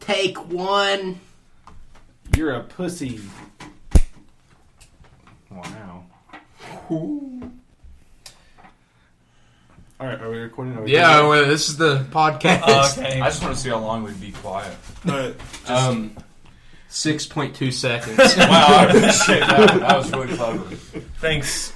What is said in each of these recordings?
Take one. You're a pussy. Wow. All right, are we recording? Well, this is the podcast. Okay. I just want to see how long we'd be quiet. 6.2 seconds. Wow, I appreciate that. That was really clever. Thanks,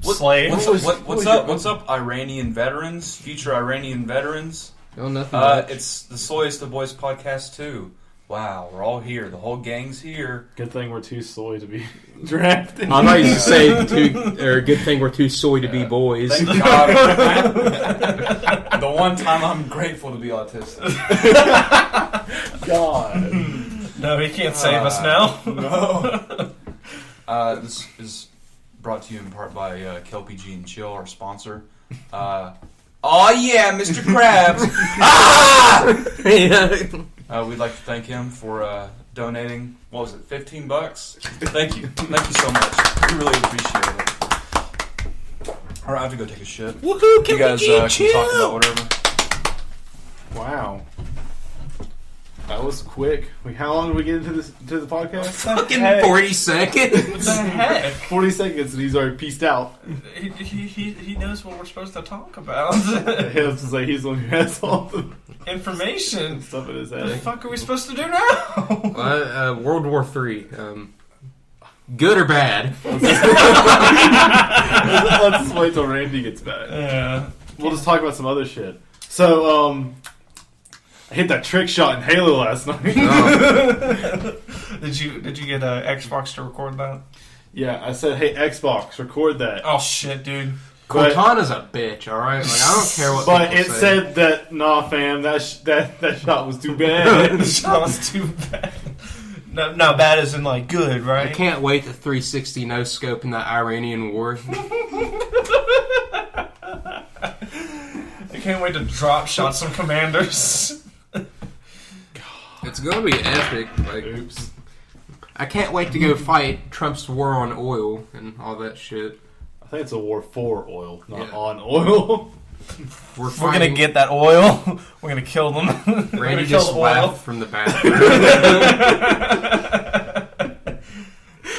slave. What's up, Iranian veterans? Future Iranian veterans? Oh, nothing much. It's the Soyest the Boys podcast too. Wow, we're all here. The whole gang's here. Good thing we're too soy to be drafted. I'm not used to say good thing we're too soy to be boys. Thank God. The one time I'm grateful to be autistic. God. No, he can't save us now. No. This is brought to you in part by KLPG and Chill, our sponsor. Oh yeah, Mr. Krabs. We'd like to thank him for donating. What was it, $15? Thank you so much. We really appreciate it. All right, I have to go take a shit. Woohoo! You guys can talk about whatever. Wow. That was quick. How long did we get into the podcast? Fucking 40 seconds. What the heck? 40 seconds and he's already peaced out. He knows what we're supposed to talk about. He's like he's the one who has all the Information. stuff in his What the head. fuck are we supposed to do now? World War III. Good or bad? Let's just wait till Randy gets back. Yeah. We'll just talk about some other shit. So, I hit that trick shot in Halo last night. Did you get Xbox to record that? Yeah, I said, hey, Xbox, record that. Oh shit, dude. Cortana's a bitch, alright? Like, I don't care what But people it say. said that, nah, fam, that shot was too bad. The shot was too bad. No, bad as in like good, right? I can't wait to 360 no scope in that Iranian war. I can't wait to drop shot some commanders. It's gonna be epic. Like, Oops. I can't wait to go fight Trump's war on oil and all that shit. I think it's a war for oil, not Yeah. on oil. We're Gonna get that oil. We're gonna kill them. Randy kill just the oil. laughed from the bathroom.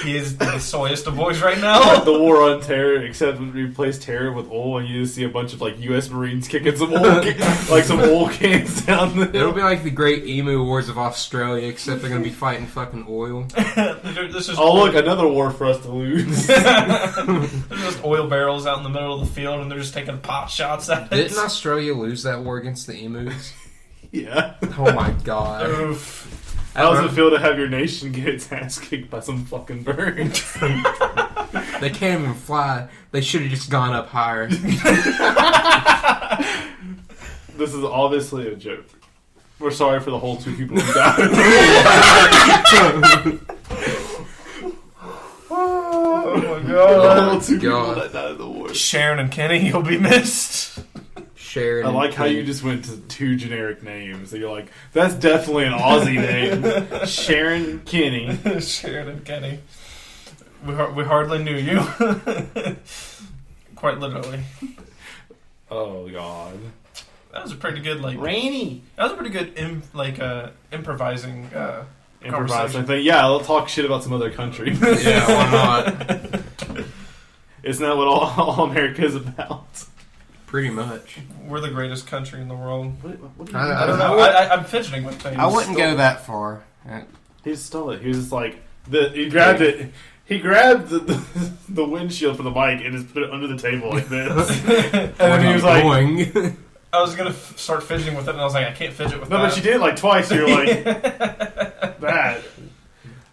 He is the soyest of boys right now. The war on terror, except we replace terror with oil, and you just see a bunch of like U.S. Marines kicking some oil, like some oil cans down the It'll be like the Great Emu Wars of Australia, except they're gonna be fighting fucking oil. This is Oh look, another war for us to lose. There's just oil barrels out in the middle of the field, and they're just taking pot shots at it. Didn't Australia lose that war against the emus? Yeah. Oh my god. Oof. How does it feel to have your nation get its ass kicked by some fucking birds? They can't even fly. They should have just gone up higher. This is obviously a joke. We're sorry for the whole 2 people who died. Oh my The god. whole 2 people God. that died in the war. Sharon and Kenny, you'll be missed. Sharon. I like how you just went to 2 generic names. So you're like, that's definitely an Aussie name. Sharon Kinney. Sharon and Kenny. We hardly knew you. Quite literally. Oh god. That was a pretty good Rainy. That was a pretty good improvising. Improvising thing. Yeah, I'll talk shit about some other country. Yeah, why not? Isn't that what all America is about? Pretty much. We're the greatest country in the world. What I don't know. I'm fidgeting with things. I wouldn't go that far. He just stole it. He was just like he grabbed it. He grabbed the windshield for the mic and just put it under the table like this. And then he was like, going. I was gonna start fidgeting with it, and I was like, I can't fidget with no, that. but you did it like twice. You're like that.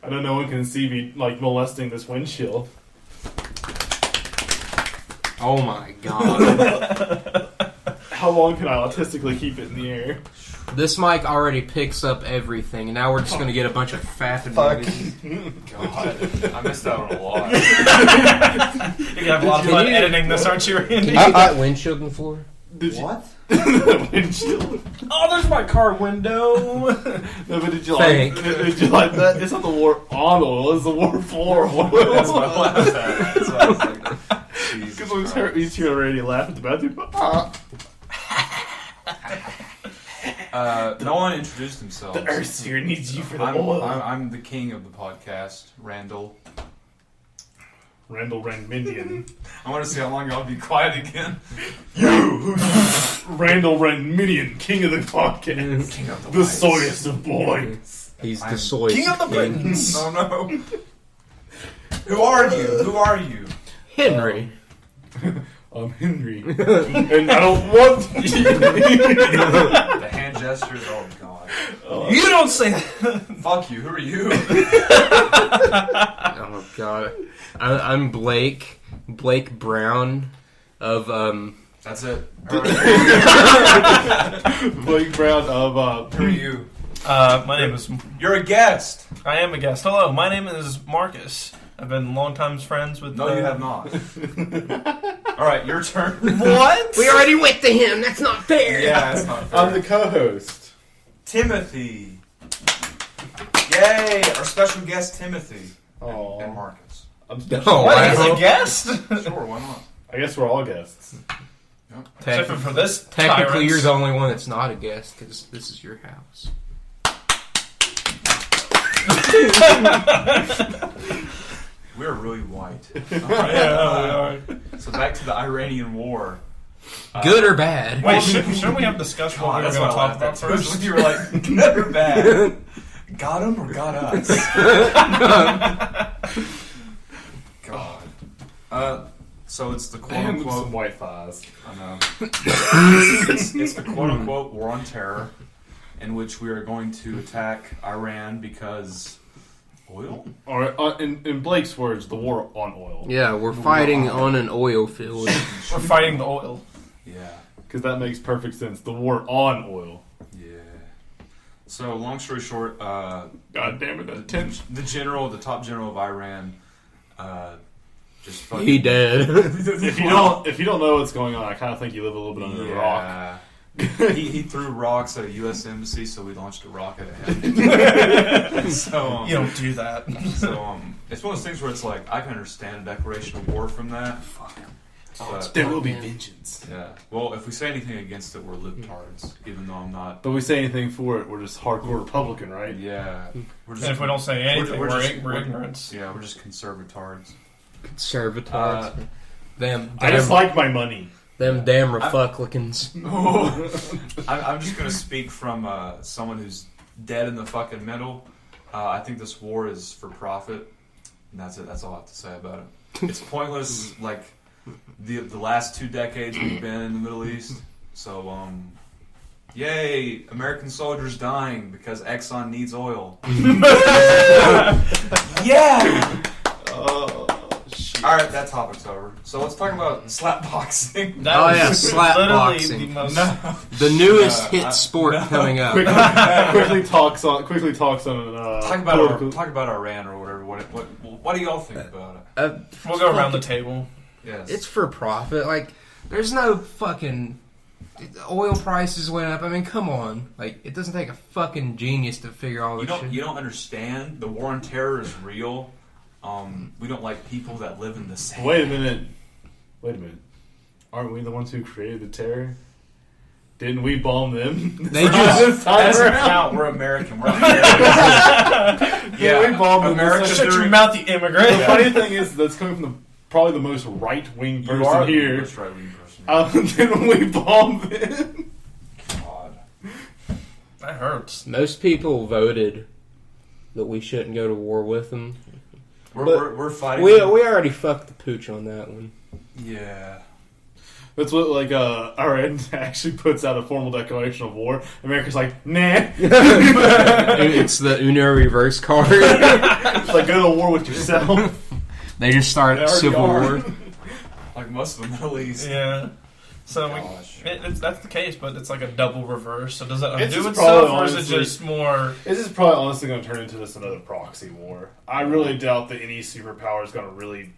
I don't know. One can see me like molesting this windshield. Oh my god. How long can I autistically keep it in the air? This mic already picks up everything, and now we're just going to get a bunch of faffing movies. God, I missed out on a lot. You're gonna have a lot of fun editing this, aren't you, Randy? Can you get that windshield on the floor? What? The windshield. Oh, there's my car window. No, but did you Thank. like? Did you like that? It's not the war on oil. It's the war for oil. That's what I laughed at. That's what I was like, Jesus Because he's hearing already laugh at the bathroom. No one introduced themselves. The Earthsphere needs you for the I'm, oil. I'm the king of the podcast, Randall. Randall Randmindian. I want to see how long y'all be quiet again. Randall Randmindian, king of the podcast. King of The soyest of boys. He's the I'm soy King of the Britons. Oh no. Who are you? Who are you? Henry. I'm Henry. And I don't want to. The hand gestures. Oh god. You don't say that. Fuck you. Who are you? Oh god. I'm Blake. Blake Brown of That's it. Blake Brown of Who are you? My name is. You're a guest. I am a guest. Hello, my name is Marcus. I've been longtime friends with. No, you have not. All right, your turn. What? We already went to him. That's not fair. Yeah, that's not fair. I'm the co-host. Timothy. Yay! Our special guest, Timothy. Aww. And Marcus. I'm special. Oh, What? wow. He's a guest? Sure, why not? I guess we're all guests. Except for this. Technically, tyrant. you're the only one that's not a guest because this is your house. We're really white. Yeah, we are. So back to the Iranian War. Good or bad? Wait, shouldn't we have discussed what we were that's going to why I talk laughed about at first? when you were like, good or bad? Got him or got us? God. So it's the quote And unquote. some white thighs. I know. It's the quote unquote war on terror, in which we are going to attack Iran because oil. Or in Blake's words, the war on oil. Yeah, we're fighting on an oil field. We're fighting the oil. Yeah. Because that makes perfect sense. The war on oil. Yeah. So long story short, God damn it, that tension. the top general of Iran, just fucking. He dead. If you don't know what's going on, I kind of think you live a little bit under a rock. Yeah. he threw rocks at a U.S. embassy, so we launched a rocket at him. So You don't do that. it's one of those things where it's like I can understand a declaration of war from that. But, There will be vengeance. yeah. Well, if we say anything against it, we're libtards, even though I'm not. But we say anything for it, we're just hardcore Republican, right? Yeah. We're And if we don't say anything, we're just- ignorance. Yeah, we're just conservatards. Conservatards. Them I just like my money. them damn refucklicans. I'm just going to speak from someone who's dead in the fucking middle. I think this war is for profit. And that's it. That's all I have to say about it. It's pointless. Like, the last 2 decades we've been in the Middle East. So, yay, American soldiers dying because Exxon needs oil. Yeah! Shit. Alright, that topic's over. So let's talk about slap boxing. That Oh, was yeah, slap literally boxing. the most. The newest No, hit sport coming up. quickly talks on. Talk about Iran or whatever. What do y'all think about it? We'll go around the table. Yes. It's for profit. Like, there's no fucking oil prices went up. I mean, come on. Like, it doesn't take a fucking genius to figure all this shit. You don't understand. The war on terror is real. We don't like people that live in the same. Wait a minute. Aren't we the ones who created the terror? Didn't we bomb them? They just- this time Doesn't around? count. We're American. We're American. Yeah, we bombed them. America. Shut your mouth, you immigrant. The funny thing is, that's coming from probably the most right-wing You are person the here. most right-wing person. Didn't we bomb them? God. That hurts. Most people voted that we shouldn't go to war with them. We're fighting. We already fucked the pooch on that one. Yeah. That's what, Iran actually puts out a formal declaration of war. America's like, nah. It's the Uno reverse card. It's like, go to war with yourself. They just start They already civil are. war. Like most of the Middle East. Yeah. So Gosh. that's the case, but it's like a double reverse. So does it It's undo just itself, probably or is it honestly- just more? This is probably honestly going to turn into just another proxy war. I really doubt that any superpower is going to really...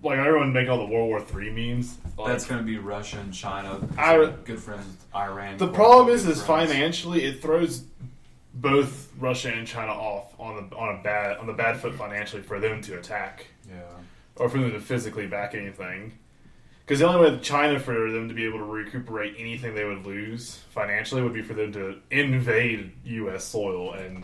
Like, everyone making all the World War III memes. Like, That's going to be Russia and China. Good friends with Iran. the quote, problem good is friends. financially, it throws both Russia and China off on the bad foot financially for them to attack Yeah. or for them to physically back anything. Because the only way China, for them to be able to recuperate anything they would lose financially, would be for them to invade U.S. soil, and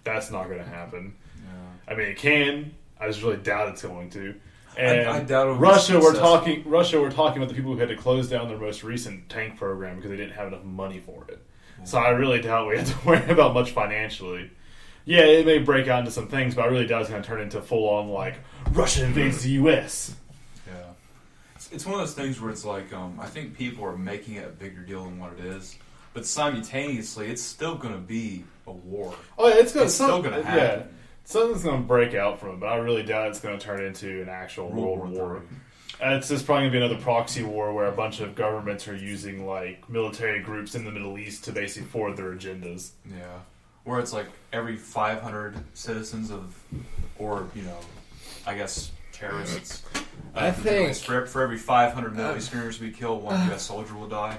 that's not going to happen. Yeah. I mean, it can. I just really doubt it's going to. And I doubt it would be Russia, we're successful. talking about the people who had to close down their most recent tank program because they didn't have enough money for it. Yeah. So I really doubt we have to worry about much financially. Yeah, it may break out into some things, but I really doubt it's going to turn into full-on, like, Russia invades the U.S. Yeah. It's one of those things where it's like, I think people are making it a bigger deal than what it is, but simultaneously, it's still going to be a war. Oh, it's still going to happen. Yeah, something's going to break out from it, but I really doubt it's going to turn into an actual world war. It's just probably going to be another proxy war where a bunch of governments are using, like, military groups in the Middle East to basically forward their agendas. Yeah. Where it's like every 500 citizens or, I guess terrorists. I think for every 500 Middle Easterners we kill, one U.S. soldier will die.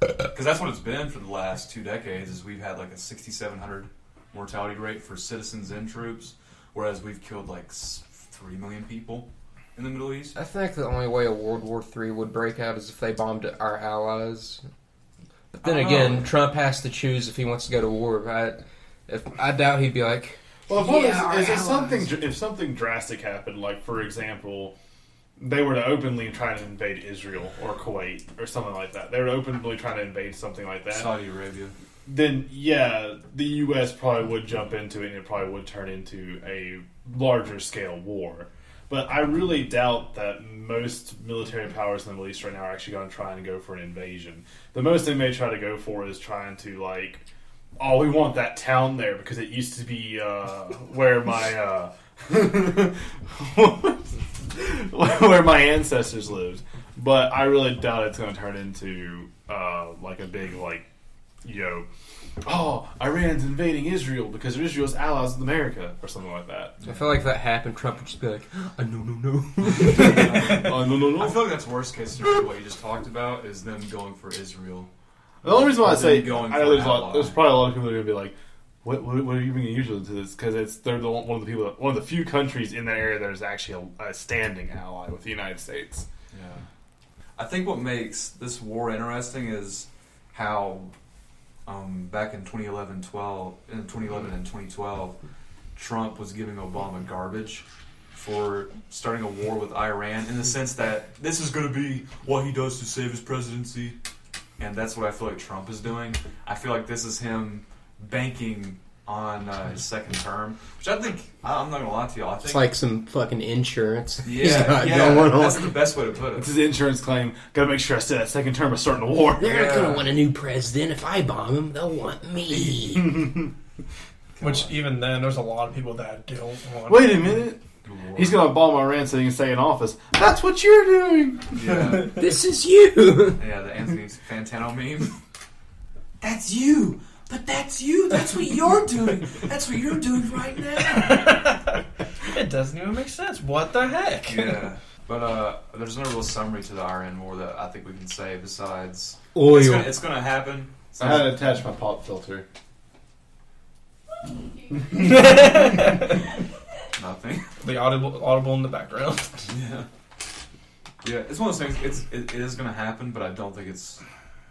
Because that's what it's been for the last 2 decades. Is we've had like a 6,700 mortality rate for citizens and troops, whereas we've killed like 3 million people in the Middle East. I think the only way a World War III would break out is if they bombed our allies. But then again, Trump has to choose if he wants to go to war. I doubt he'd be like, well, if something drastic happened, like, for example, they were to openly try to invade Israel or Kuwait or something like that. They were openly trying to invade something like that. Saudi Arabia. Then, yeah, the U.S. probably would jump into it, and it probably would turn into a larger scale war. But I really doubt that most military powers in the Middle East right now are actually going to try and go for an invasion. The most they may try to go for is trying to, like, oh, we want that town there because it used to be where my where my ancestors lived. But I really doubt it's going to turn into like a big, like, oh, Iran's invading Israel because Israel's allies with America or something like that. I feel like if that happened, Trump would just be like, no. No. I feel like that's worst case scenario. What you just talked about is them going for Israel. The only reason why I say going I know there's probably a lot of people that are going to be like, what are you bringing Israel into this? Because they're one of the few countries in that area that is actually a standing ally with the United States. Yeah, I think what makes this war interesting is how back in 2011 and 2012, Trump was giving Obama garbage for starting a war with Iran in the sense that this is going to be what he does to save his presidency. And that's what I feel like Trump is doing. I feel like this is him banking on his second term, which I think, I'm not going to lie to y'all, I think it's like some fucking insurance. Yeah, that's the best way to put it. It's his insurance claim. Got to make sure I say that second term is starting a war. They're not going to want a new president. If I bomb him, they'll want me. Which, even then, there's a lot of people that don't want... Wait a minute. He's going to bomb Iran so he can stay in office. That's what you're doing. Yeah. This is you. Yeah, the Anthony Fantano meme. That's you. But that's you. That's what you're doing. That's what you're doing right now. It doesn't even make sense. What the heck? Yeah. But there's no real summary to the Iran war that I think we can say besides... Oil. It's going to happen. I had to attach my pop filter. Nothing. The audible in the background. Yeah. Yeah, it's one of those things, it is going to happen, but I don't think it's...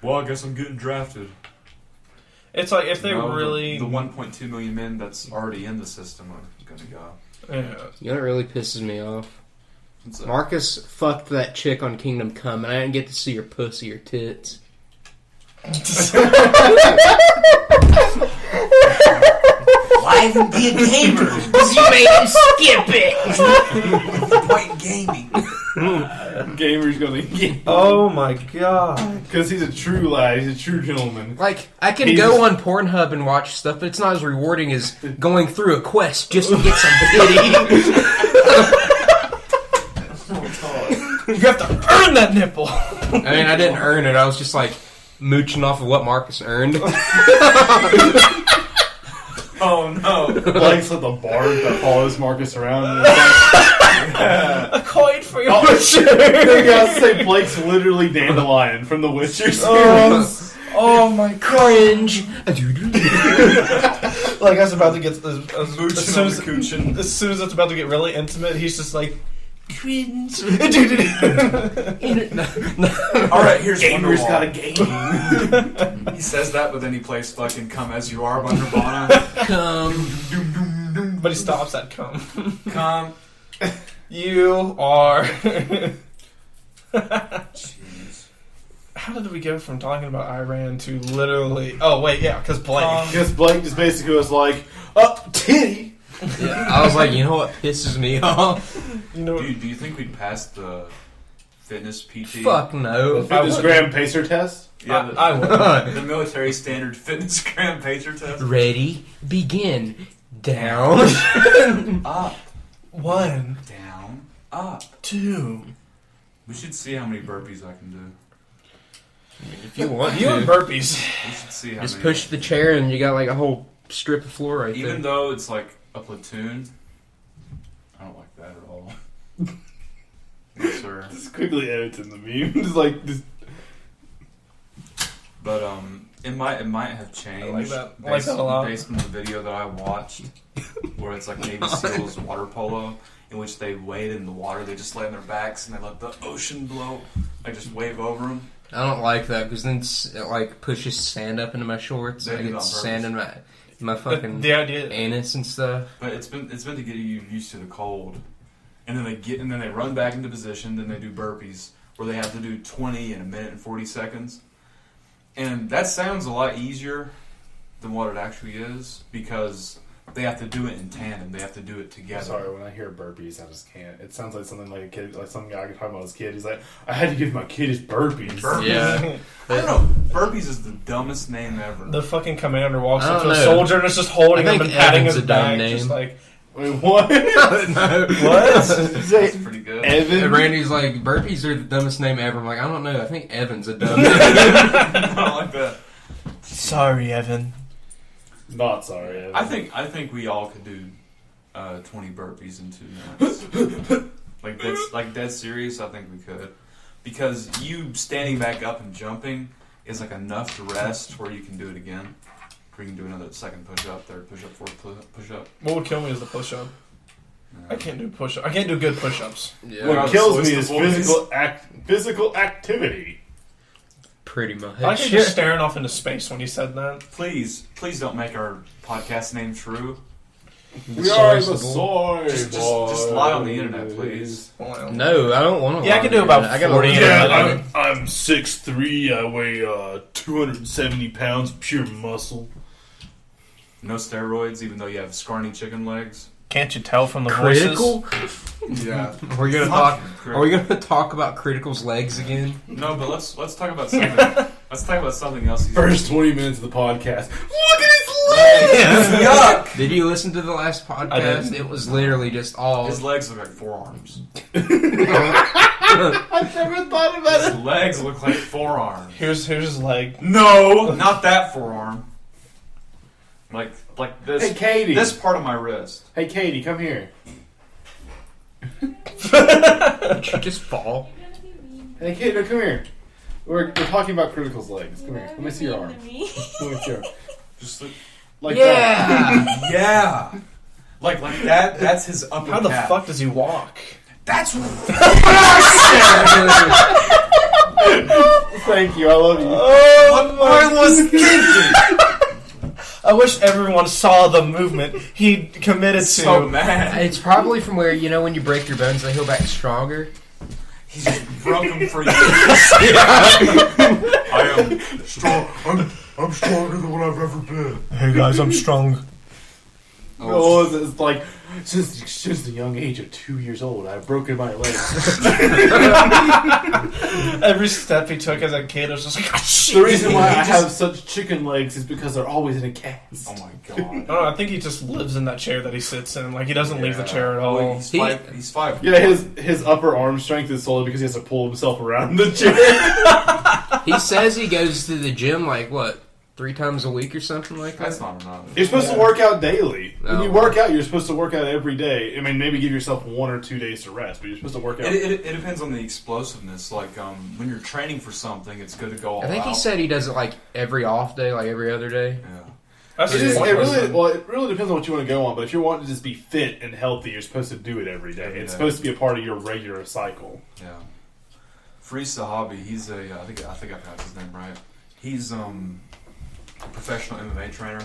Well, I guess I'm getting drafted. It's like if they No, really... The 1.2 million men that's already in the system are going to go. Yeah. You know what really pisses me off? What's that? Marcus fucked that chick on Kingdom Come, and I didn't get to see her pussy or tits. Why even be a gamer? Because you made him skip it. Point gaming. Gamer's going to... Oh my god. Because he's a true lad. He's a true gentleman. Like, I can go on Pornhub and watch stuff, but it's not as rewarding as going through a quest just to get some titty. You have to earn that nipple. I mean, I didn't earn it. I was just, like, mooching off of what Marcus earned. Oh no. Blake's like the bard that follows Marcus around. A coin for your shirt. I gotta say, Blake's literally Dandelion from the Witcher series. Oh my god. Cringe. Like I was about to get as Mooching soon on as, the coochin'. as soon as it's about to get really intimate, he's just like, Cringe. All right, here's Gamers Wonderwall. got a game. He says that, but then he plays fucking "Come As You Are" by Nirvana. Come. But he stops at come. Come. You are. Jeez. How did we go from talking about Iran to literally? Oh wait, yeah, because Blake. Because Blake just basically was like, titty. Yeah, I was like, you know what pisses me off? You know, Do you think we'd pass the fitness PT? Fuck no. Fitness gram pacer test. Yeah, I would. the military standard fitness gram pacer test. Ready, begin. Down. Up, 1, down, up. 2. We should see how many burpees I can do. If you want You and to. burpees. We should see how Just many. push the chair and you got like a whole strip of floor right Even there. though it's like a platoon, I don't like that at all. No, sir. Just quickly editing the meme. Just like this. But it might have changed. I like that. I like that a lot. Based on the video that I watched, where it's like Navy SEALs water polo, in which they wade in the water. They just lay on their backs and they let the ocean blow. Like just wave over them. I don't like that because then it like pushes sand up into my shorts. They I do it get on sand in my fucking The idea. anus and stuff. But it's meant to get you used to the cold, and then they run back into position. Then they do burpees where they have to do 20 in a minute and 40 seconds, and that sounds a lot easier than what it actually is because they have to do it in tandem. They have to do it together. Sorry, when I hear burpees, I just can't. It sounds like something like a kid, like some guy talking about his kid. He's like, I had to give my kid his burpees. Burpees. Yeah. I don't know. Burpees is the dumbest name ever. The fucking commander walks I up to don't a know. soldier and is just holding I him think and patting Evan's his a dumb back, name. just like Wait, what? No. That's pretty good. And Evan? Randy's like, burpees are the dumbest name ever. I'm like, I don't know. I think Evan's a dumb name. I don't like that. sorry, Evan. Not sorry, Evan. I think we all could do 20 burpees in 2 minutes. like dead serious. I think we could, because you standing back up and jumping is like enough to rest where you can do it again. Where you can do another second push up, third push up, fourth push up. What would kill me is the push up. I can't do push up. I can't do good push ups. Yeah, What kills me is Soyest physical activity. pretty much. I like you just staring off into space when you said that. Please don't make our podcast name true. We are the Soyest. soy Just lie on the internet, please. Well, No, I don't want to. Yeah, I can do about I got 40 Yeah, I'm 6'3", I weigh 270 pounds of pure muscle. No steroids, even though you have scrawny chicken legs. can't you tell from the critical. Yeah. Are we gonna talk? Are we gonna talk about Critical's legs again? No, but let's talk about something. Let's talk about something else. First 20 minutes of the podcast. Look at his legs! Yuck! Did you listen to the last podcast? didn't. It was literally just all. His legs look like forearms. I've never thought about His legs look like forearms. Here's his leg. No, not that forearm. Like this. Hey, Katie. This part of my wrist. Hey, Katie, come here. Did you just fall? Hey, Katie, no, come here. We're talking about Critical's legs. Come here. Let me see your arm. Let me see your arm. Just look. Like that. Yeah. Yeah. Like that. That's his upper How the calf. fuck does he walk? That's Thank you. I love you. what I was thinking. I wish everyone saw the movement he committed to. So mad. It's probably from where when you break your bones, they heal back stronger. He's broke them for years. I am strong. I'm stronger than what I've ever been. Hey guys, I'm strong. Oh, it's like since the young age of 2 years old, I've broken my legs. Every step he took as a kid was just like, The reason why I have such chicken legs is because they're always in a cast. Oh my god. I don't know, I think he just lives in that chair that he sits in. Like, he doesn't leave the chair at all. Well, he's five. He's five. Yeah, his upper arm strength is solely because he has to pull himself around the chair. He says he goes to the gym 3 times a week or something like that. That's not enough. You're supposed to work out daily. When Oh. you work out, you're supposed to work out every day. I mean, maybe give yourself 1 or 2 days to rest, but you're supposed to work out. It depends on the explosiveness. Like when you're training for something, it's good to go all I think out. he said he does it every off day, every other day. Yeah. That's It just pointless. it really depends on what you want to go on. But if you're wanting to just be fit and healthy, you're supposed to do it every day. It's supposed to be a part of your regular cycle. Yeah. Free Sahabi, he's I think I pronounced his name right. He's a professional MMA trainer.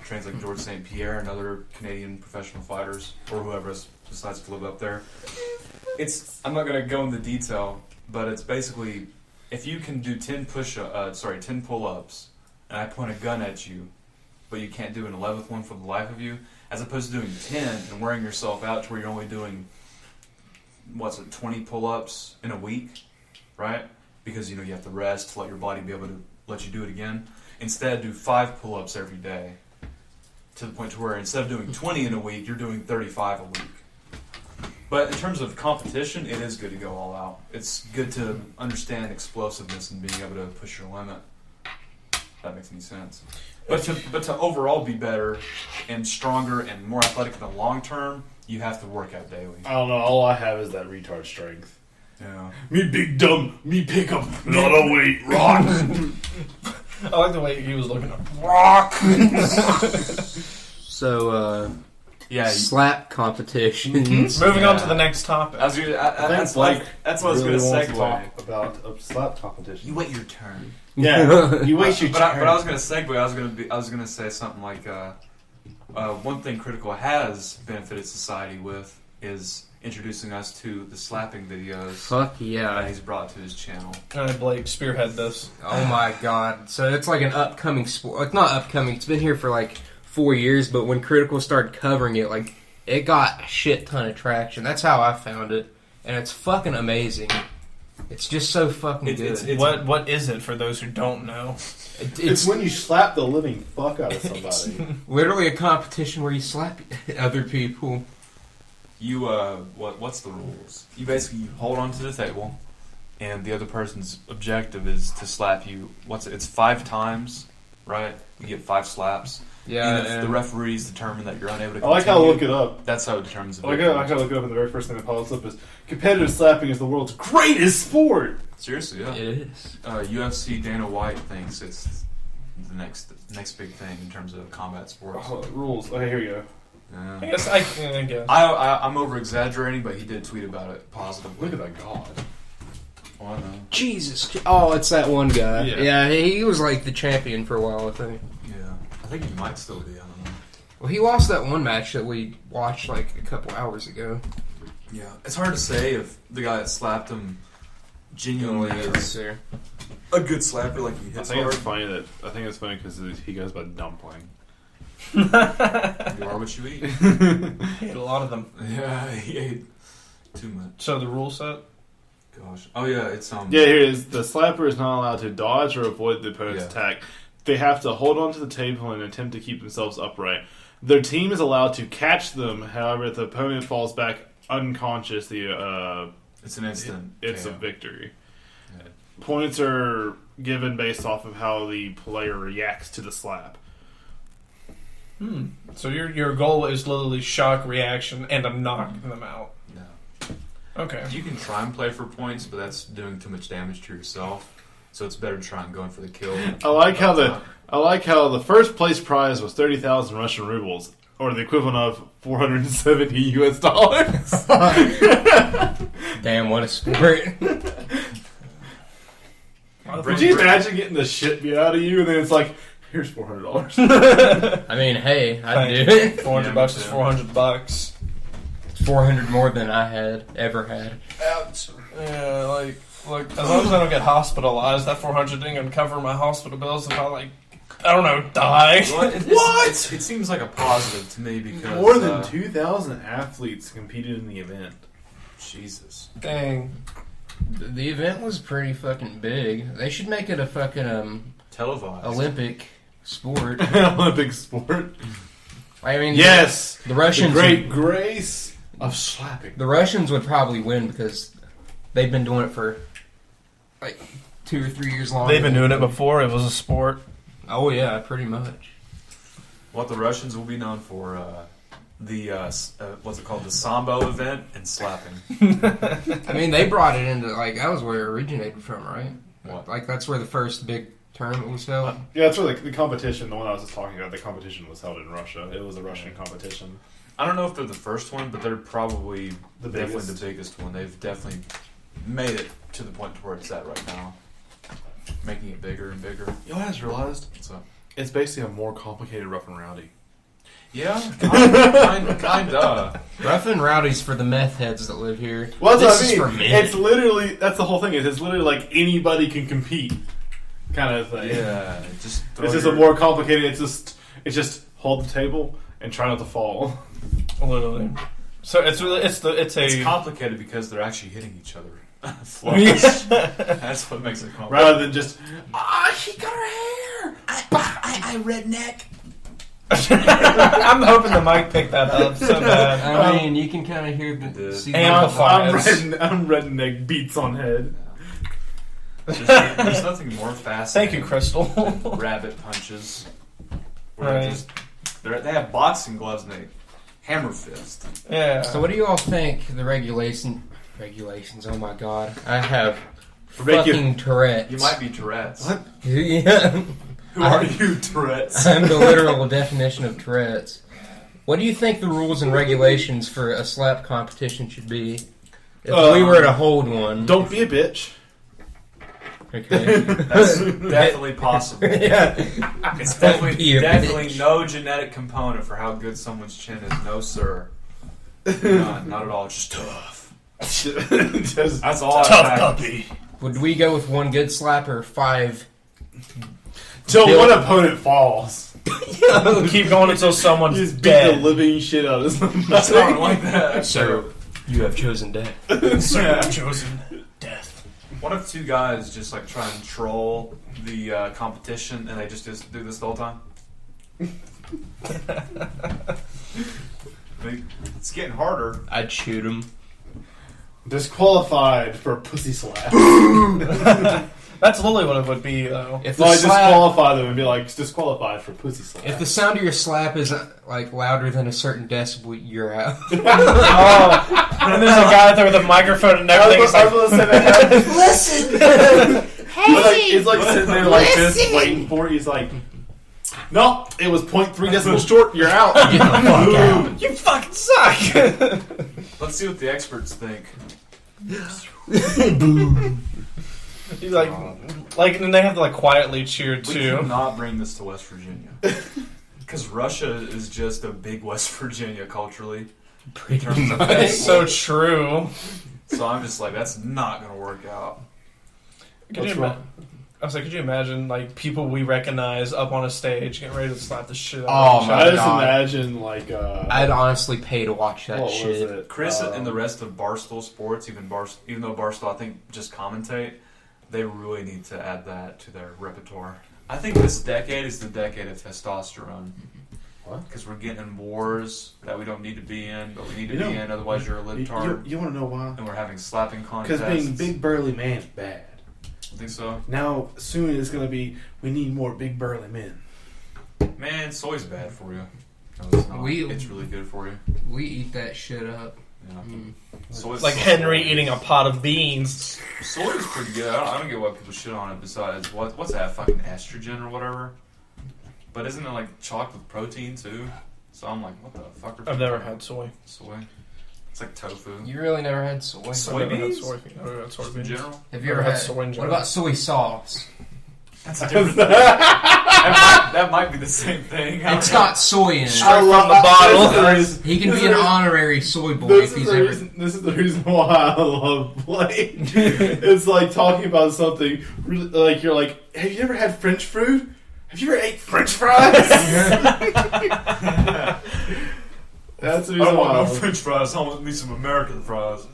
Trains like George St. Pierre and other Canadian professional fighters or whoever decides to live up there. I'm not gonna go into detail, but it's basically if you can do 10 pull-ups, and I point a gun at you, but you can't do an 11th one for the life of you, as opposed to doing 10 and wearing yourself out to where you're only doing 20 pull-ups in a week, right? Because you have to rest to let your body be able to let you do it again. Instead, do 5 pull-ups every day, to the point to where instead of doing 20 in a week, you're doing 35 a week. But in terms of competition, it is good to go all out. It's good to understand explosiveness and being able to push your limit. If that makes any sense. But to overall be better and stronger and more athletic in the long term, you have to work out daily. I don't know. All I have is that retard strength. Yeah. Me big dumb. Me pick 'em. Not a weight. Rock. I like the way he was looking at rock. So, Yeah. slap competitions. Moving on to the next topic. That's what I was going to segue. About a slap competition. You wait your turn. Yeah, you waste your But turn. I was going to segue. I was going to say something like one thing Critical has benefited society with is introducing us to the slapping videos Fuck that yeah. he's brought to his channel. Blake, spearhead this. Oh my god. So it's like an upcoming sport. Like, not upcoming, it's been here for like 4 years, but when Critical started covering it, like, it got a shit ton of traction. That's how I found it. And it's fucking amazing. It's just so fucking good. What is it for those who don't know? It's when you slap the living fuck out of somebody. literally a competition where you slap other people. You what's the rules? You basically hold onto the table, and the other person's objective is to slap you. It's 5 times, right? You get 5 slaps. Yeah, And if the referees determine that you're unable to I continue, like how to look it up. that's how it determines the I victory. like how to look it up, and the very first thing that pops up is competitive slapping is the world's greatest sport. Seriously, yeah. it is. UFC Dana White thinks it's the next big thing in terms of combat sports. Oh, rules. Okay, here we go. Yeah. I guess I guess. I'm over exaggerating, but he did tweet about it positively. Look at that god. Oh, I know. Jesus. Oh, it's that one guy. Yeah. Yeah, he was like the champion for a while, I think. Yeah, I think he might still be. I don't know. Well, he lost that one match that we watched like a couple hours ago. Yeah, it's hard to say if the guy that slapped him genuinely is a good slapper, like he hits hard. I think it's funny because he goes by dumpling. You are what you eat. He ate a lot of them. Yeah, he ate too much. So the rule set? Gosh. Oh yeah, it's Yeah, here it is. The slapper is not allowed to dodge or avoid the opponent's attack. They have to hold onto the table and attempt to keep themselves upright. Their team is allowed to catch them. However, if the opponent falls back unconscious, it's an instant. it's a KO. victory. Yeah. Points are given based off of how the player reacts to the slap. So your goal is literally shock reaction and to knock them out. No. Okay. You can try and play for points, but that's doing too much damage to yourself. So it's better to try and go in for the kill. I like how the first place prize was 30,000 Russian rubles, or the equivalent of $470 US. Damn, what a sport. Could you imagine getting the shit beat out of you, and then it's like, here's $400. I mean, hey, I'd do it. $400 bucks is $400. It's 400 more than I had ever had. Yeah, like as long as I don't get hospitalized, that 400 ain't gonna cover my hospital bills if I I don't know, die. What? It seems like a positive to me because More than 2,000 athletes competed in the event. Jesus. Dang. The event was pretty fucking big. They should make it a fucking Televised. Olympic sport. Olympic sport. I mean, Yes! the Russians. The great grace of slapping. The Russians would probably win because they've been doing it for like 2 or 3 years long. They've been doing it before. It was a sport. Oh yeah, pretty much. What the Russians will be known for, what's it called, the Sambo event and slapping. I mean, they brought it into that was where it originated from, right? What? Like that's where the first big tournament was held? Yeah, that's where the competition, the one I was just talking about, the competition was held in Russia. It was a Russian competition. I don't know if they're the first one, but they're probably definitely biggest. the biggest one. They've definitely made it to the point where it's at right now, making it bigger and bigger. You know what I just realized? So It's basically a more complicated Rough and Rowdy. yeah, kinda. Rough and Rowdy's for the meth heads that live here. Well, that's This what I is mean. for men. It's literally, that's the whole thing. It's literally like anybody can compete kind of thing. Yeah, just It's just a more complicated, it's just hold the table and try not to fall. Literally. So it's It's complicated because they're actually hitting each other. Flush. That's what makes it complicated. Rather than just, She got her hair. I redneck. I'm hoping the mic picked that up so bad. I mean, you can kind of hear It the... is. See I'm redneck beats on head. There's nothing more fascinating. Thank you, Crystal. than rabbit punches. Where Right. they have boxing gloves and they hammer fist. Yeah. So what do you all think the regulations, oh my god. I have Regu- fucking Tourette's. You might be Tourette's. What? Yeah. Who are you, Tourette's? I'm the literal definition of Tourette's. What do you think the rules and regulations for a slap competition should be? If we were to hold one. Don't be a bitch. Okay. That's definitely possible. Yeah. It's Don't be a definitely bitch. no genetic component for how good someone's chin is. No, sir. None, not at all. Just tough. Just That's all. Tough puppy. Would we go with one good slap or 5? till Bill- one opponent falls. Keep going until someone's You just beat dead. the living shit out of Something somebody. like that. So, you have chosen death. So I've chosen death. What if two guys just like try and troll the competition and they just do this the whole time? It's getting harder. I'd shoot him. Disqualified for pussy slap. That's literally what it would be, though. If So the I slap, disqualify them and be like, disqualified for pussy slap. if the sound of your slap is like louder than a certain decibel, you're out. Oh, and there's a guy out there with a microphone and everything. He's like, Listen. It's like sitting there like this, listen. waiting for it. He's like, no, it was 0.3 decibels short. You're out. Get the fuck out. you fucking suck. Let's see what the experts think. He's like, and they have to like quietly cheer We too. cannot bring this to West Virginia because Russia is just a big West Virginia culturally. In terms of That's so true. So I'm just like, that's not gonna work out. Could you imagine like people we recognize up on a stage getting ready to slap the shit out Oh, of each my I other? just God. imagine like I'd honestly pay to watch that what shit. was it? Chris and the rest of Barstool Sports, even though Barstool I think just commentate, they really need to add that to their repertoire. I think this decade is the decade of testosterone. What? Because we're getting in wars that we don't need to be in, but we need to You be know, in, otherwise you're a libtard. You want to know why? And we're having slapping contests. Because being big burly man is bad. I think so. Now soon it's gonna be we need more big burly men. Man, soy's bad for you. No, it's not. We- It's really good for you. We eat that shit up. Yeah. Mm. Soy's Like Henry eating a pot of beans. Soy is pretty good. I don't get why people shit on it. Besides, what's that fucking estrogen or whatever? But isn't it like chocolate with protein too? So I'm like, what the fuck? Are I've people never talking had soy. about? Soy. It's like tofu. You really never had soy? Soy- I've never had Soybeans? soy. I've never had Just in soybeans. general. Have you ever had soy in What general? about soy sauce? That's a different. that might be the same thing. It's got soy in it. Straight from the bottle. He can be an honorary soy boy This if is, he's the ever. reason, this is the reason why I love Blake. It's like talking about something really, like you're like, have you ever had French food? Have you ever ate French fries? That's the I reason don't why. want I no love- French fries. I want me some American fries.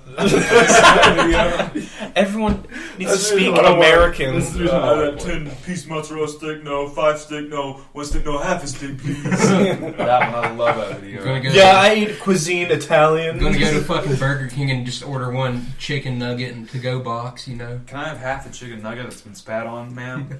Everyone needs to That's the speak reason why I want- American. this is the reason why I like 10-piece mozzarella stick, no. 5 stick, no. 1 stick, no. Half a stick, please. That one, I love that video. Gonna go, Yeah, I eat cuisine Italian. gonna go to fucking Burger King and just order one chicken nugget and to-go box, you know. Can I have half a chicken nugget that's been spat on, man?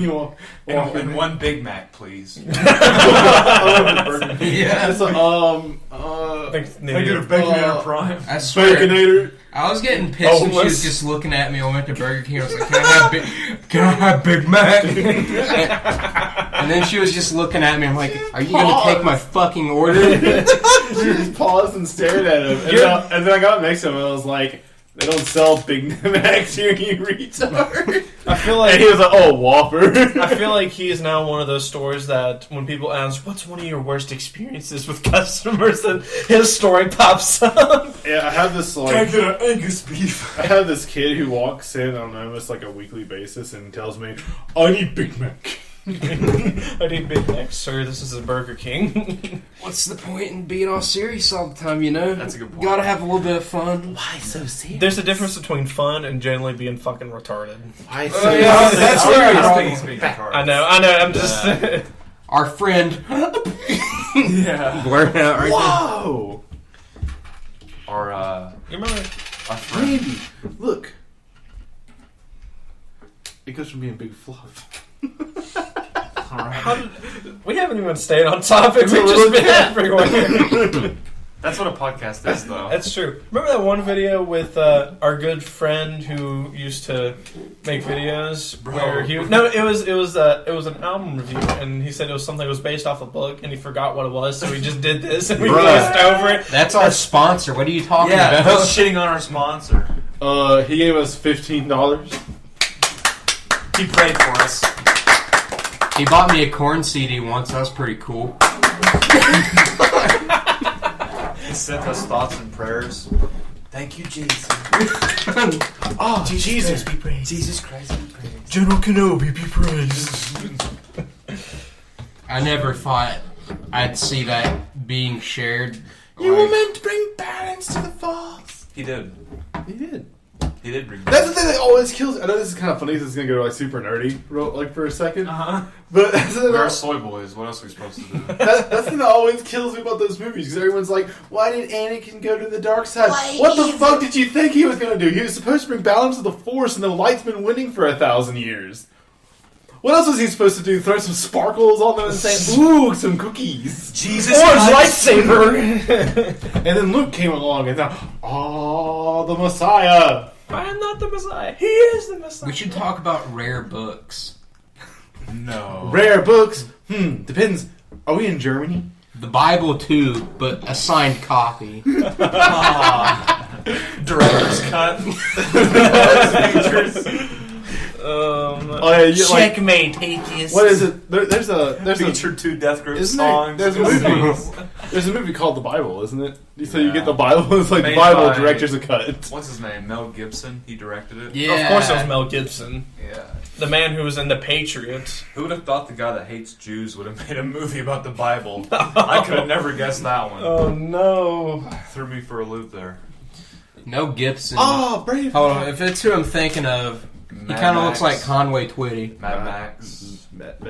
you want, And 1 Big Mac, please. I love the Burger King. Yeah. It's, I think I get a Baconator Prime. I swear. Baconator. I was getting pissed when she was just looking at me. I went to Burger King. I was like, can I have Big Mac? And then she was just looking at me. I'm like, are you going to take my fucking order? She just paused and stared at him. And then I got next to him and I was like, they don't sell Big Macs here, you retard. I feel like And he was like, oh, Whopper. I feel like he is now one of those stores that when people ask, what's one of your worst experiences with customers, then his story pops up. Yeah, I have this Can I like get an Angus beef? I have this kid who walks in on almost like a weekly basis and tells me, I need Big Mac. I need Big Mac, sir. This is a Burger King. What's the point in being all serious all the time, you know? That's a good point. Gotta have a little bit of fun. Why so serious? There's a difference between fun and generally being fucking retarded. Why Oh, yeah, that's I where was I thinking he's being retarded. I know, I'm just... Our friend Yeah. blurred out right Whoa! Our You remember? friend. Baby, look. It goes from being big fluff. How did, we haven't even stayed on topic. We've just been everywhere. That's what a podcast is, though. That's true. Remember that one video with our good friend who used to make videos where he it was an album review, and he said it was something that was based off a book, and he forgot what it was, so he just did this and we glossed over it. That's our sponsor. What are you talking Yeah, about? that's shitting on our sponsor. He gave us $15. He prayed for us. He bought me a corn CD once. That was pretty cool. He sent us thoughts and prayers. Thank you, Jesus. Oh, Jesus be praised. Jesus Christ be praised. General Kenobi be praised. I never thought I'd see that being shared. You were Like, meant to bring balance to the falls. He did. He did. He did bring That's the thing that always kills. I know this is kind of funny. This is gonna go like super nerdy, like for a second. But that's the thing We're that, soy boys. What else are we supposed to do? that's the thing that always kills me about those movies because everyone's like, "Why did Anakin go to the dark side? What the fuck did you think he was gonna do? He was supposed to bring balance to the Force, and the light's been winning for 1,000 years. What else was he supposed to do? Throw some sparkles on them and say, "Ooh, some cookies." Jesus Orange Christ. lightsaber. And then Luke came along and now, oh, the Messiah. I am not the Messiah. He is the Messiah. we should talk about rare books. No. Rare books. Depends. Are we in Germany? The Bible too, but a signed copy. Director's cut. Oh yeah, Checkmate, atheist. what is it? There's a Featured two Death Grip Isn't songs. there? There's a movie called The Bible, isn't it? So you get the Bible. It's like Made the Bible by- director's a cut. What's his name? Mel Gibson. He directed it. Yeah. Of course it was Mel Gibson. Yeah. The man who was in The Patriot. Who would have thought the guy that hates Jews would have made a movie about the Bible? I could have never guessed that one. Oh no. Threw me for a loop there. Mel Gibson. Oh, brave. Hold on, if it's who I'm thinking of, he Mad kind of looks like Max. Conway Twitty. Mad Max. Max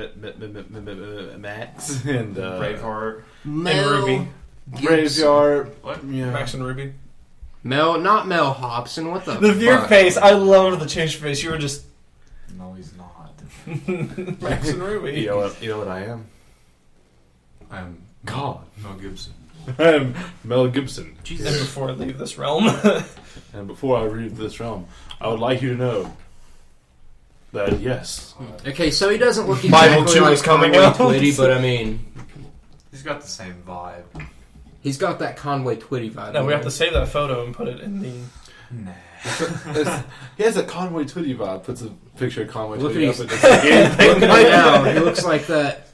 and Braveheart. Ruby. Graveyard. What? Yeah. Max and Ruby. Not Mel Hobson. What the? Your fuck? face, I loved the change of face. You were just No, he's not. Max and Ruby. You know what I am? I am God. Mel Gibson. I am Mel Gibson. And before I leave this realm. And before I leave this realm, I would like you to know that yes, Okay, so he doesn't look Bible exactly 2 like is coming Conway out. Twitty, but I mean, He's got the same vibe. he's got that Conway Twitty vibe. No, we have to save that photo and put it in the... Nah. he has a Conway Twitty vibe. Puts a picture of Conway Look Twitty at up his- and it's like, Look right now, he looks like that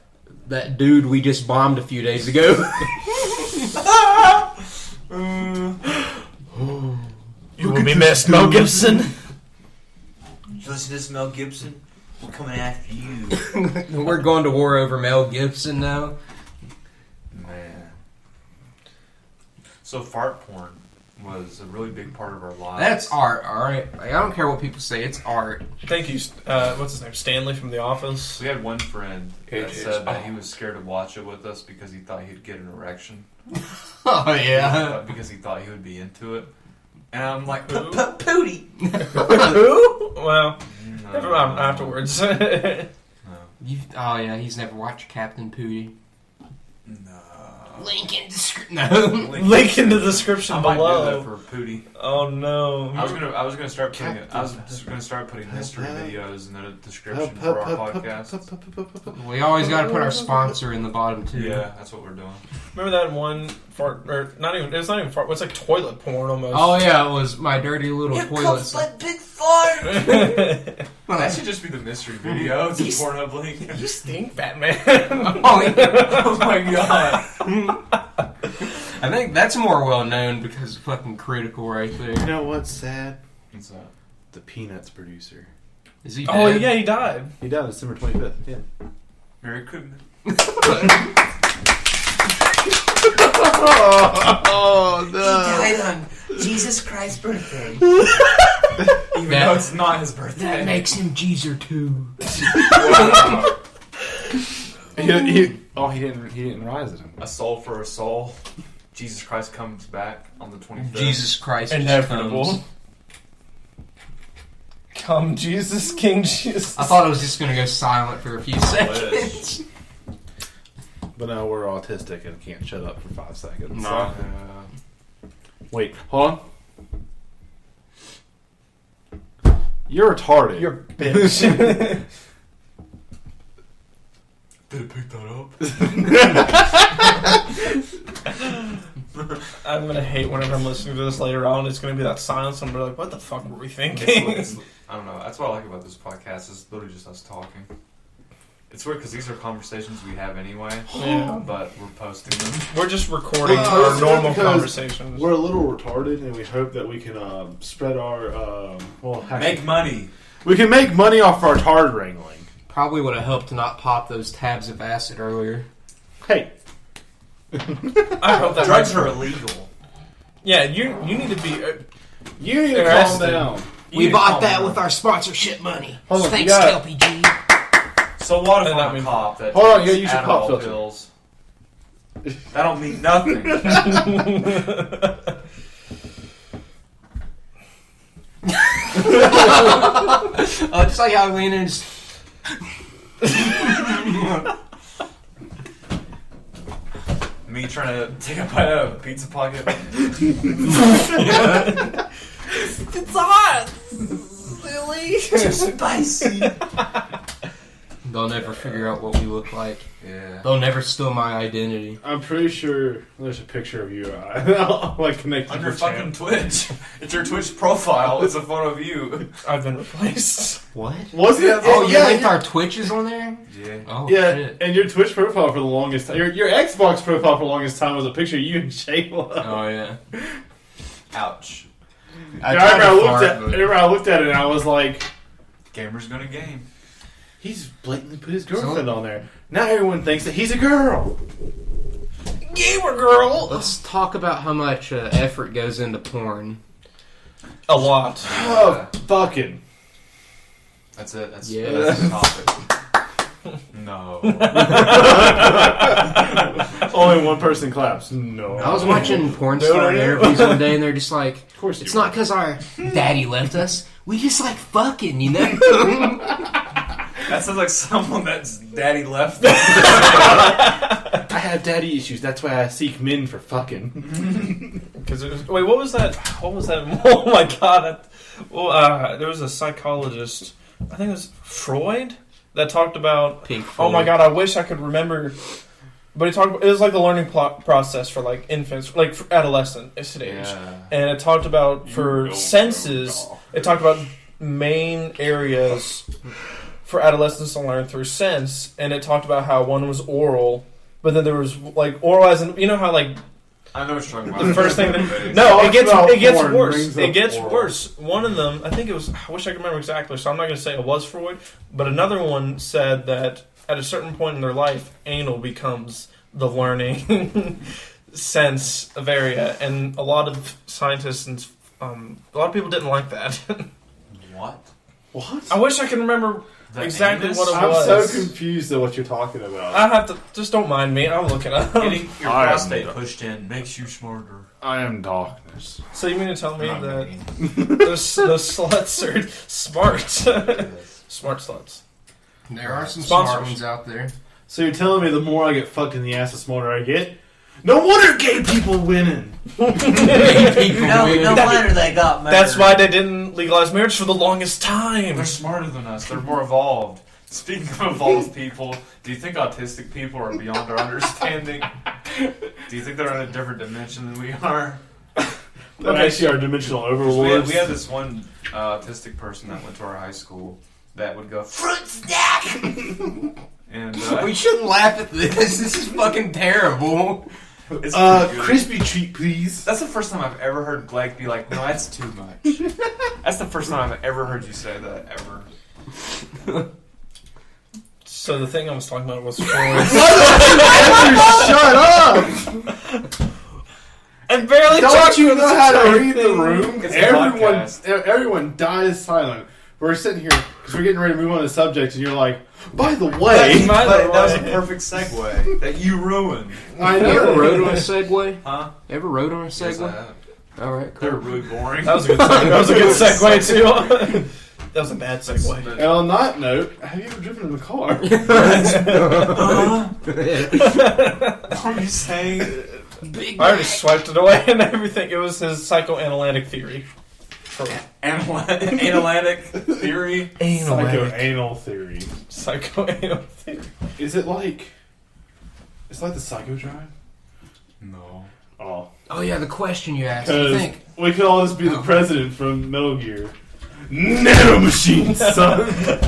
dude we just bombed a few days ago. You will be missed, Mel Gibson. You listen to this, Mel Gibson? We're coming after you. We're going to war over Mel Gibson now. Man. So fart porn was a really big part of our lives. That's art, alright? Like, I don't care what people say, it's art. Thank you. What's his name? Stanley from The Office. We had one friend that H- said that he was scared to watch it with us because he thought he'd get an erection. Oh, yeah. Because he thought he would be into it. And I'm like, Pootie. Who? Well, no, never mind afterwards. No. Oh, yeah, he's never watched Captain Pootie. No. Link in description. No. Link in the description I might do below. that for Pootie. Oh no! I was gonna start putting history videos in the description for our podcast. We always got to put our sponsor in the bottom too. Yeah, that's what we're doing. Remember that one fart, or not even? It's not even fart. It's like toilet porn almost. Oh yeah, it was my dirty little toilet. big fart. That should just be the mystery video. It's a Pornhub link. You stink, Batman. Oh my god. I think that's more well known because fucking Critical right there. You know what's sad? What's that? The Peanuts producer. Is he Oh dead? yeah, he died. He died on December 25th. Yeah. Merry Christmas. Oh He died on Jesus Christ's birthday. Even though it's not his birthday. That makes him Jeezer too. He didn't rise at him. A soul for a soul. Jesus Christ comes back on the 25th. Jesus Christ Inevitable. comes. Come, Jesus, King Jesus. I thought it was just gonna go silent for a few seconds. But no, we're autistic and can't shut up for 5 seconds. No. Wait, hold on. You're retarded. You're a bitch. Did it pick that up? I'm gonna hate whenever I'm listening to this later on. It's gonna be that silence, and I'm gonna be like, "What the fuck were we thinking?" I don't know. That's what I like about this podcast. It's literally just us talking. It's weird because these are conversations we have anyway, Yeah. but we're posting them. We're just recording Well, our normal because conversations. We're a little retarded, and we hope that we can spread our Make money. We can make money off our retard wrangling. Probably would have helped to not pop those tabs of acid earlier. Hey, I hope that Drugs are illegal. Yeah, you need to be. you need to calm Arrested. down. We bought that with our sponsorship money. Hold on, Thanks, you got- LPG. So what if And that I'm a means- cop that Hold on, you takes gotta use your pop Adderall filter. pills? That don't mean nothing. Oh, just like how Lena just... Me trying to take a bite out of a pizza pocket. It's hot. Lily. Too spicy. They'll never figure out what we look like. Yeah. They'll never steal my identity. I'm pretty sure there's a picture of you. Like connected On to your the fucking channel. Twitch. It's your Twitch profile. It's a photo of you. I've been replaced. What? Wasn't it? Oh, you yeah, linked yeah. our Twitches on there? Yeah. Oh, Yeah, shit. and your Twitch profile for the longest time, your Xbox profile for the longest time was a picture of you and Shayla. Oh, yeah. Ouch. I I tried to fart, remember I looked at it and I was like, Gamer's gonna game. he's blatantly put his girlfriend on there. Now everyone thinks that he's a girl. Gamer girl. Let's talk about how much effort goes into porn. A lot. Oh, fucking. That's it. That's Yes. the topic. No. Only one person claps. No. I was watching porn No, star no, no. interviews one day, and they're just like, Of course it's you not because our daddy left us. We just like fucking, you know? That sounds like someone that's daddy left. I have daddy issues. That's why I seek men for fucking. Because it was. Wait, what was that? What was that? Oh my god! There was a psychologist. I think it was Freud that talked about. Pink Oh my Floyd. god! I wish I could remember. But he talked about it was like the learning process for like infants, like for adolescent stage, and it talked about for senses. It talked about main areas for adolescents to learn through sense, and it talked about how one was oral, but then there was like oral as in, you know how like I know what you're talking about. the first thing that, Talks it gets about porn, worse. brings It up gets oral. worse. One of them, I think it was. I wish I could remember exactly, so I'm not going to say it was Freud, but another one said that at a certain point in their life, anal becomes the learning sense of area, and a lot of scientists and a lot of people didn't like that. What? What? I wish I could remember exactly anus? what it I'm was. so confused at what you're talking about. I have to just don't mind me. I'll look it up. Getting your I am prostate not. pushed in makes you smarter. I am darkness. So you mean to tell me I'm that mean. those sluts are smart? Smart sluts. There are some Sponsors. smart ones out there. So you're telling me the more I get fucked in the ass, the smarter I get? No wonder gay people winning. No wonder they got married. That's why they didn't legalize marriage for the longest time. They're smarter than us. They're more evolved. Speaking of evolved people, do you think autistic people are beyond our understanding? Do you think they're in a different dimension than we are? They're actually our dimensional overlords. We had this one autistic person that went to our high school that would go, fruit snack. and We shouldn't laugh at this. This is fucking terrible. it's pretty good. Crispy treat, please. That's the first time I've ever heard Blake be like, no, that's too much. That's the first time I've ever heard you say that, ever. So the thing I was talking about was for... Shut up! And barely Don't you know how to read the room? It's a podcast. Everyone dies silent. We're sitting here because we're getting ready to move on to the subject, and you're like, by the way... That was a perfect segue that you ruined. I You ever know. rode on a Segway? Huh? Ever rode on a Yes, I Segway? have. Alright, They're cool. really boring. That was a good segue. That was a good segue, too. That was a bad segue. And on that note, have you ever driven in a car? What are you saying? Big I already swiped it away and everything. It was his psychoanalytic theory. Analytic theory? Psychoanal theory. Psychoanal theory. Is it like... It's like the Psycho Drive? No. Oh. Oh yeah, the question you asked. You Because think? we could all just be the president from Metal Gear. Nano machines, son!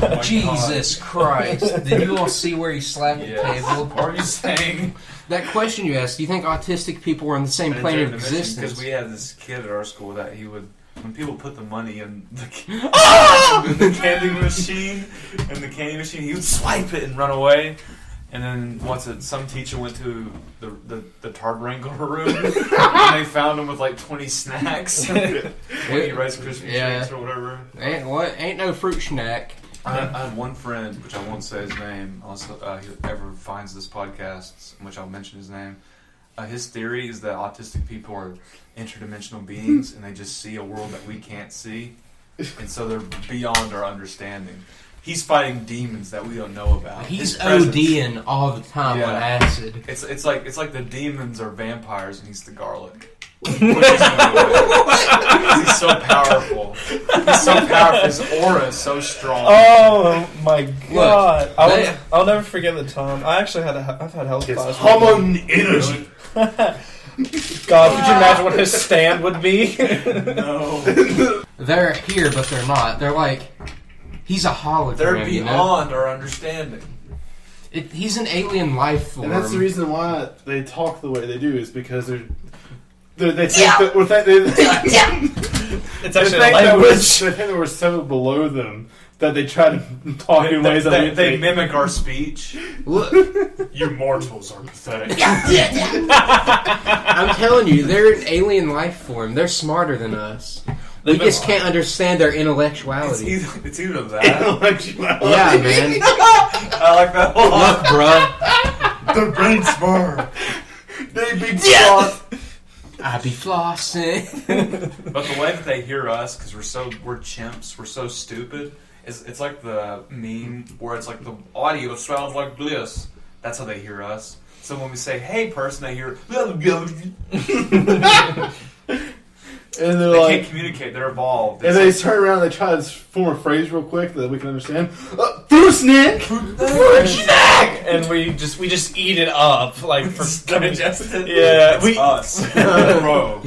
Oh Jesus Christ. Did you all see where he slapped the Yes. table? What are you saying? That question you asked, do you think autistic people are on the same plane of existence? Because we had this kid at our school that he would, when people put the money in the, the candy machine, he would swipe it and run away. And then some teacher went to the Tard Wrangler room, and they found him with like 20 snacks, 20 Rice Krispie treats or whatever. Ain't no fruit snack. I had one friend, which I won't say his name, unless he ever finds this podcast, in which I'll mention his name. His theory is that autistic people are interdimensional beings, and they just see a world that we can't see, and so they're beyond our understanding. He's fighting demons that we don't know about. He's His presence- ODing all the time on acid. It's like the demons are vampires, and he's the garlic. He's so powerful. He's so powerful. His aura is so strong. Oh my god! Look, I'll never forget the time. I've had health It's class. hormone energy. God, could you imagine what his stand would be? No, They're here, but they're not. They're like, he's a hologram. they're you know? beyond our understanding. He's an alien life form. And that's the reason why they talk the way they do, is because they think that It's actually a language. they think that we're so below them that they try to talk in ways that we They think. mimic our speech. Look, You mortals are pathetic. I'm telling you, they're an alien life form. They're smarter than us. We just can't understand their intellectuality. It's either that. Intellectuality. Yeah, man. I like that a lot. Look, bruh. The brain spar. They be floss. I be flossing. But the way that they hear us, because we're chimps, we're so stupid. It's like the meme where it's like the audio sounds like this. That's how they hear us. So when we say "Hey, person," they hear. And they're They like, can't communicate. They're evolved. and they turn around and they try to form a phrase real quick that we can understand. Fruit snack! Fruit snack! And we just eat it up, like for digested. Yeah, It's us, bro.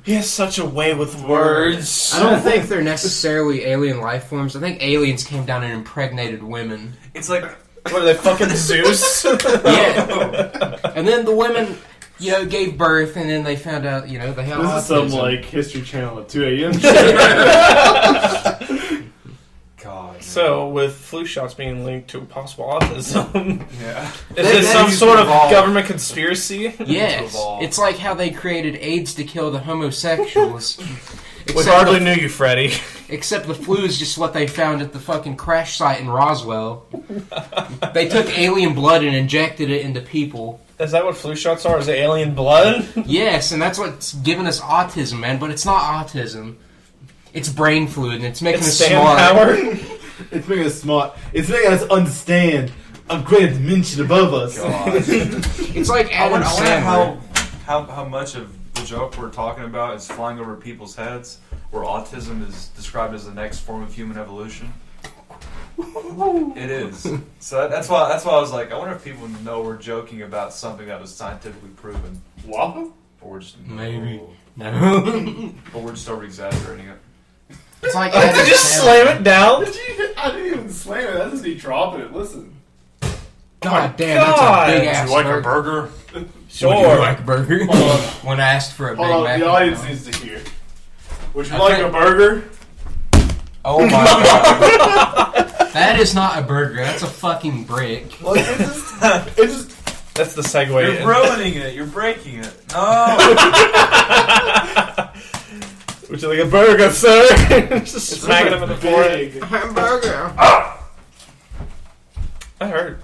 He has such a way with words. I don't think they're necessarily alien life forms. I think aliens came down and impregnated women. It's like What are they, fucking Zeus? Yeah. And then the women, gave birth, and then they found out, they had This autism. is some like History Channel at 2 a.m. God. So, with flu shots being linked to possible autism, Yeah. is this some needs sort to of evolve. government conspiracy? Yes. evolve. It's like how they created AIDS to kill the homosexuals. We hardly knew you, Freddie. Except the flu is just what they found at the fucking crash site in Roswell. They took alien blood and injected it into people. Is that what flu shots are? Is it alien blood? Yes, and that's what's giving us autism, man. But it's not autism. It's brain fluid, and it's making us Stan smart. Howard? It's making us smart. It's making us understand a great dimension above us. God. It's like I Adam wonder Sandler. how much of the joke we're talking about is flying over people's heads, where autism is described as the next form of human evolution. It is. So that's why I was like, I wonder if people know we're joking about something that was scientifically proven, Waffle? or we're just Maybe. No. or we're just over exaggerating it. It's like Did you just slam it down? I didn't even slam it. That's just me dropping it. Listen. God damn, God. that's a big ass. Would you like a burger? Would Sure. you like a burger? Hold on. When I asked for a Big Hold on. Mac. The audience needs to hear. Would you I like think- a burger? Oh my god. That is not a burger. That's a fucking brick. Well, it just That's the segue. You're in. ruining it. You're breaking it. No. Would you like a burger, sir? Just smacking him in the forehead. big. Hamburger. That hurt.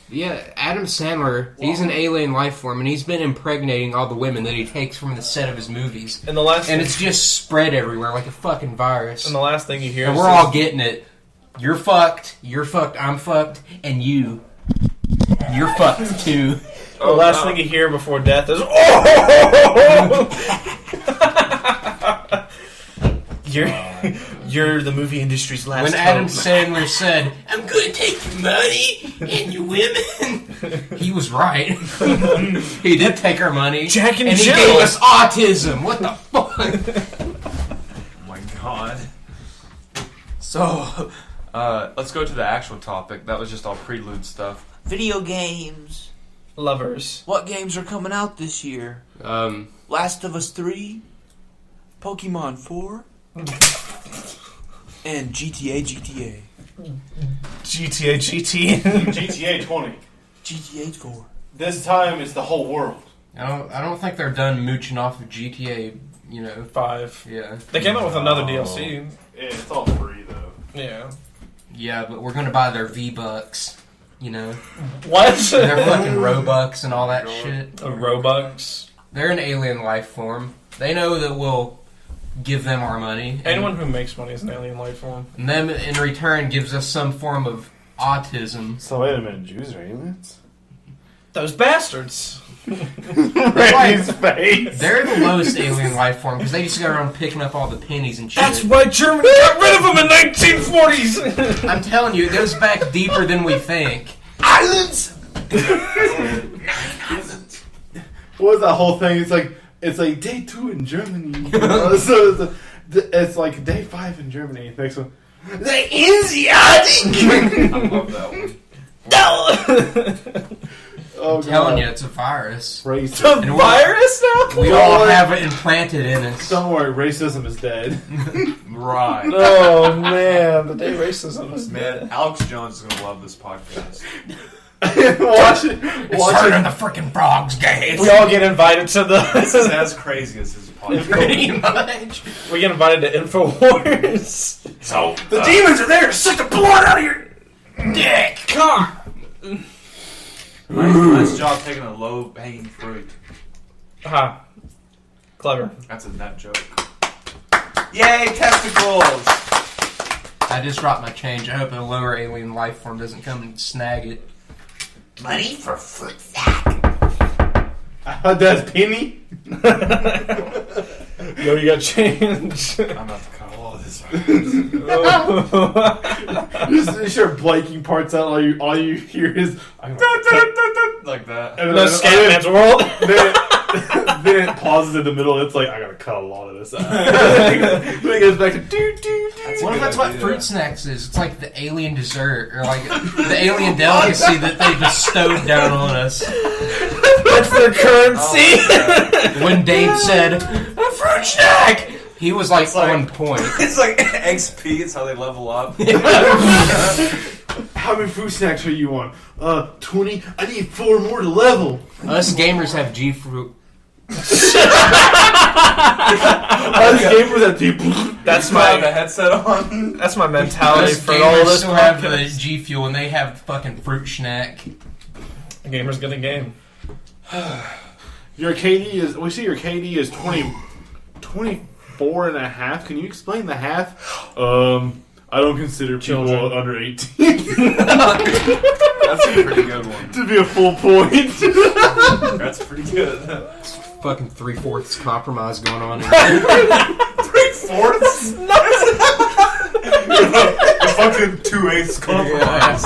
Yeah, Adam Sandler, he's an alien life form, and he's been impregnating all the women that he takes from the set of his movies. And the last And it's just spread everywhere like a fucking virus. and the last thing you hear And is we're all getting it. You're fucked, I'm fucked, and you're fucked too. the last thing you hear before death is oh. You're the movie industry's last When Adam hope. Sandler said, I'm gonna take your money and your women, he was right. He did take our money. Jack and he Jill. gave us autism. What the fuck? Oh my god. So, let's go to the actual topic. That was just all prelude stuff. Video games. Lovers. What games are coming out this year? Last of Us 3, Pokemon 4, and GTA. GTA GT. GTA 20. GTA 4. This time it's the whole world. I don't think they're done mooching off of GTA, 5. Yeah. They came out with another DLC. Yeah, it's all free though. Yeah. Yeah, but we're gonna buy their V-Bucks, What? Their fucking Robux and all that shit. Robux. They're an alien life form. They know that we'll give them our money. Anyone who makes money is an alien life form. And them, in return, gives us some form of autism. So wait a minute, Jews are aliens? Those bastards. Randy's face. They're the lowest alien life form because they just go around picking up all the pennies and shit. That's why Germany got rid of them in 1940s. I'm telling you, it goes back deeper than we think. Islands. What was that whole thing? It's like day 2 in Germany. So it's like day 5 in Germany. Next one. The Asiatic. I love that one. No. Oh, I'm telling you, it's a virus. Racist. The And virus now? We all have it implanted in us. Don't worry, racism is dead. Right. Oh man, the day racism is Man, Alex Jones is going to love this podcast. Watch it. It's Watch turning it. the freaking frogs gay. We all get invited to This is the. as crazy as his podcast. Pretty much. We get invited to InfoWars. So, The demons are there to suck the blood out of your dick. Car. nice job taking a low-hanging fruit. Ha. Clever. That's a nut joke. Yay, testicles! I just dropped my change. I hope a lower alien life form doesn't come and snag it. Money for foot sack. That's penny. Yo, you got change. I'm about to cut all of this. Just start blanking parts out. All you hear is Like that. and No Scatman's world. then it pauses in the middle. It's like I gotta cut a lot of this out. Then it goes back to do. What if that's what fruit snacks is? It's like the alien dessert or like the alien delicacy that they bestowed down on us. That's their currency. When Dave said, a fruit snack, he was like on point. It's like XP, it's how they level up. How many fruit snacks are you on? 20. I need 4 more to level. Us gamers have G fruit. Us gamers have deep. That's I have the my. headset on. That's my mentality Us for all gamers this still have the podcast. G fuel and they have fucking fruit snack. Gamer's gonna game. Your KD is. We see your KD is 24 and a half. Can you explain the half? I don't consider people Children. under 18 That's a pretty good one. to be a full point. That's pretty good. Fucking 3/4 compromise going on. 3/4? The fucking 2/8 compromise.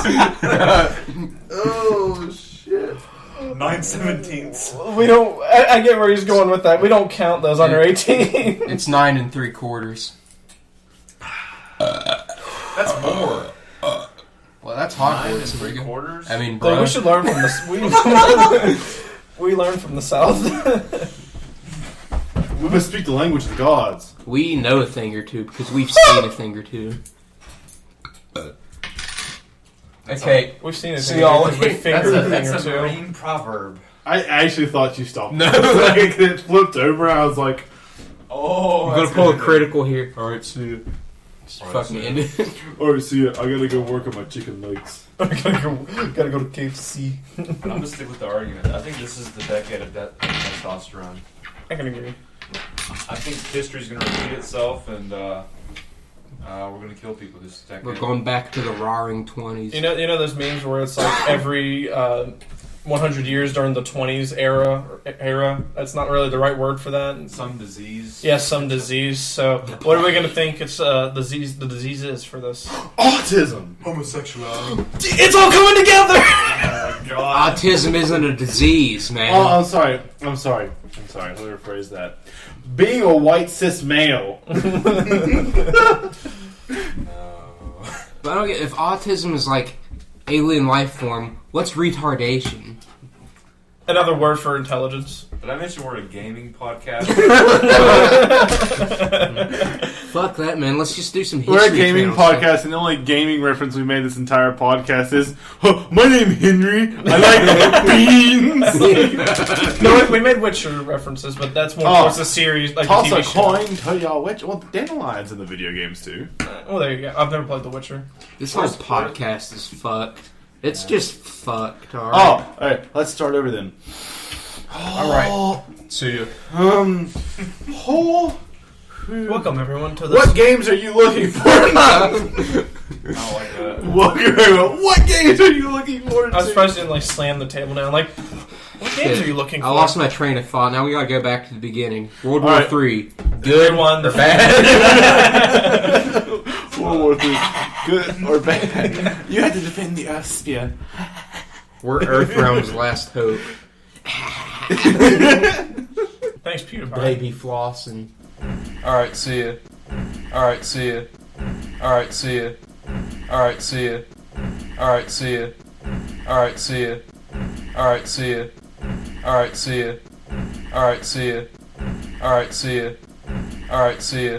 Oh shit! 9/17. We don't. I get where he's going with that. We don't count those under 18. It's 9 3/4. That's more. Well, that's 9 Hogwarts. 3/4. I mean, Like, bro. we should learn from this. We learn from the South. We must speak the language of the gods. We know a thing or two because we've seen a thing or two. Okay. We've seen it. See y'all We later. fingered a thing That's or a two. marine proverb. I actually thought you stopped. No. Like, it flipped over. I was like, Oh, I'm gonna that's pull a good. critical here. Alright, see you. Just Alright, fucking see end it. "Alright, see ya. I gotta go work on my chicken nuggets." Gotta go to KFC. But I'm gonna stick with the argument. I think this is the decade of testosterone. I can agree. I think history's gonna repeat itself, and we're gonna kill people this decade. We're going back to the roaring 20s. You know those memes where it's like every 100 years during the 20s era. That's not really the right word for that. Some disease. Yeah, some disease. So, what are we gonna think it's the disease is for this? Autism. Homosexuality. It's all coming together. God. Autism isn't a disease, man. Oh, I'm sorry. Let me rephrase that. Being a white cis male. But I don't get if autism is like alien life form. What's retardation? Another word for intelligence. Did I mention we're a gaming podcast? Fuck that, man. Let's just do some history. We're a gaming channel stuff. podcast, and the only gaming reference we made this entire podcast is, "Oh, my name Henry. I like beans." No, we made Witcher references, but that's more Oh. towards the series, like Toss the a TV show. coin, tell y'all which. Well, dandelions in the video games too. Well, there you go. I've never played The Witcher. This whole podcast is fucked. It's just fucked. All Oh, right. all right. Let's start over then. All right. See you. Oh, Welcome everyone to this. what games are you looking for? I don't like that. What games are you looking for? I was surprised you didn't like slam the table down. Like, what games Shit. are you looking for? I lost my train of thought. Now we gotta go back to the beginning. World War All right. III. Good one. or bad? World War III. Good or bad? You had to defend the Earth sphere. We're Earthrealm's last hope. Thanks, PewDiePie. Baby flossing. Alright, see ya. Alright, see ya. Alright, see ya. Alright, see ya. Alright, see ya. Alright, see ya. Alright, see ya. Alright, see ya. Alright, see ya. Alright, see ya. Alright, see ya.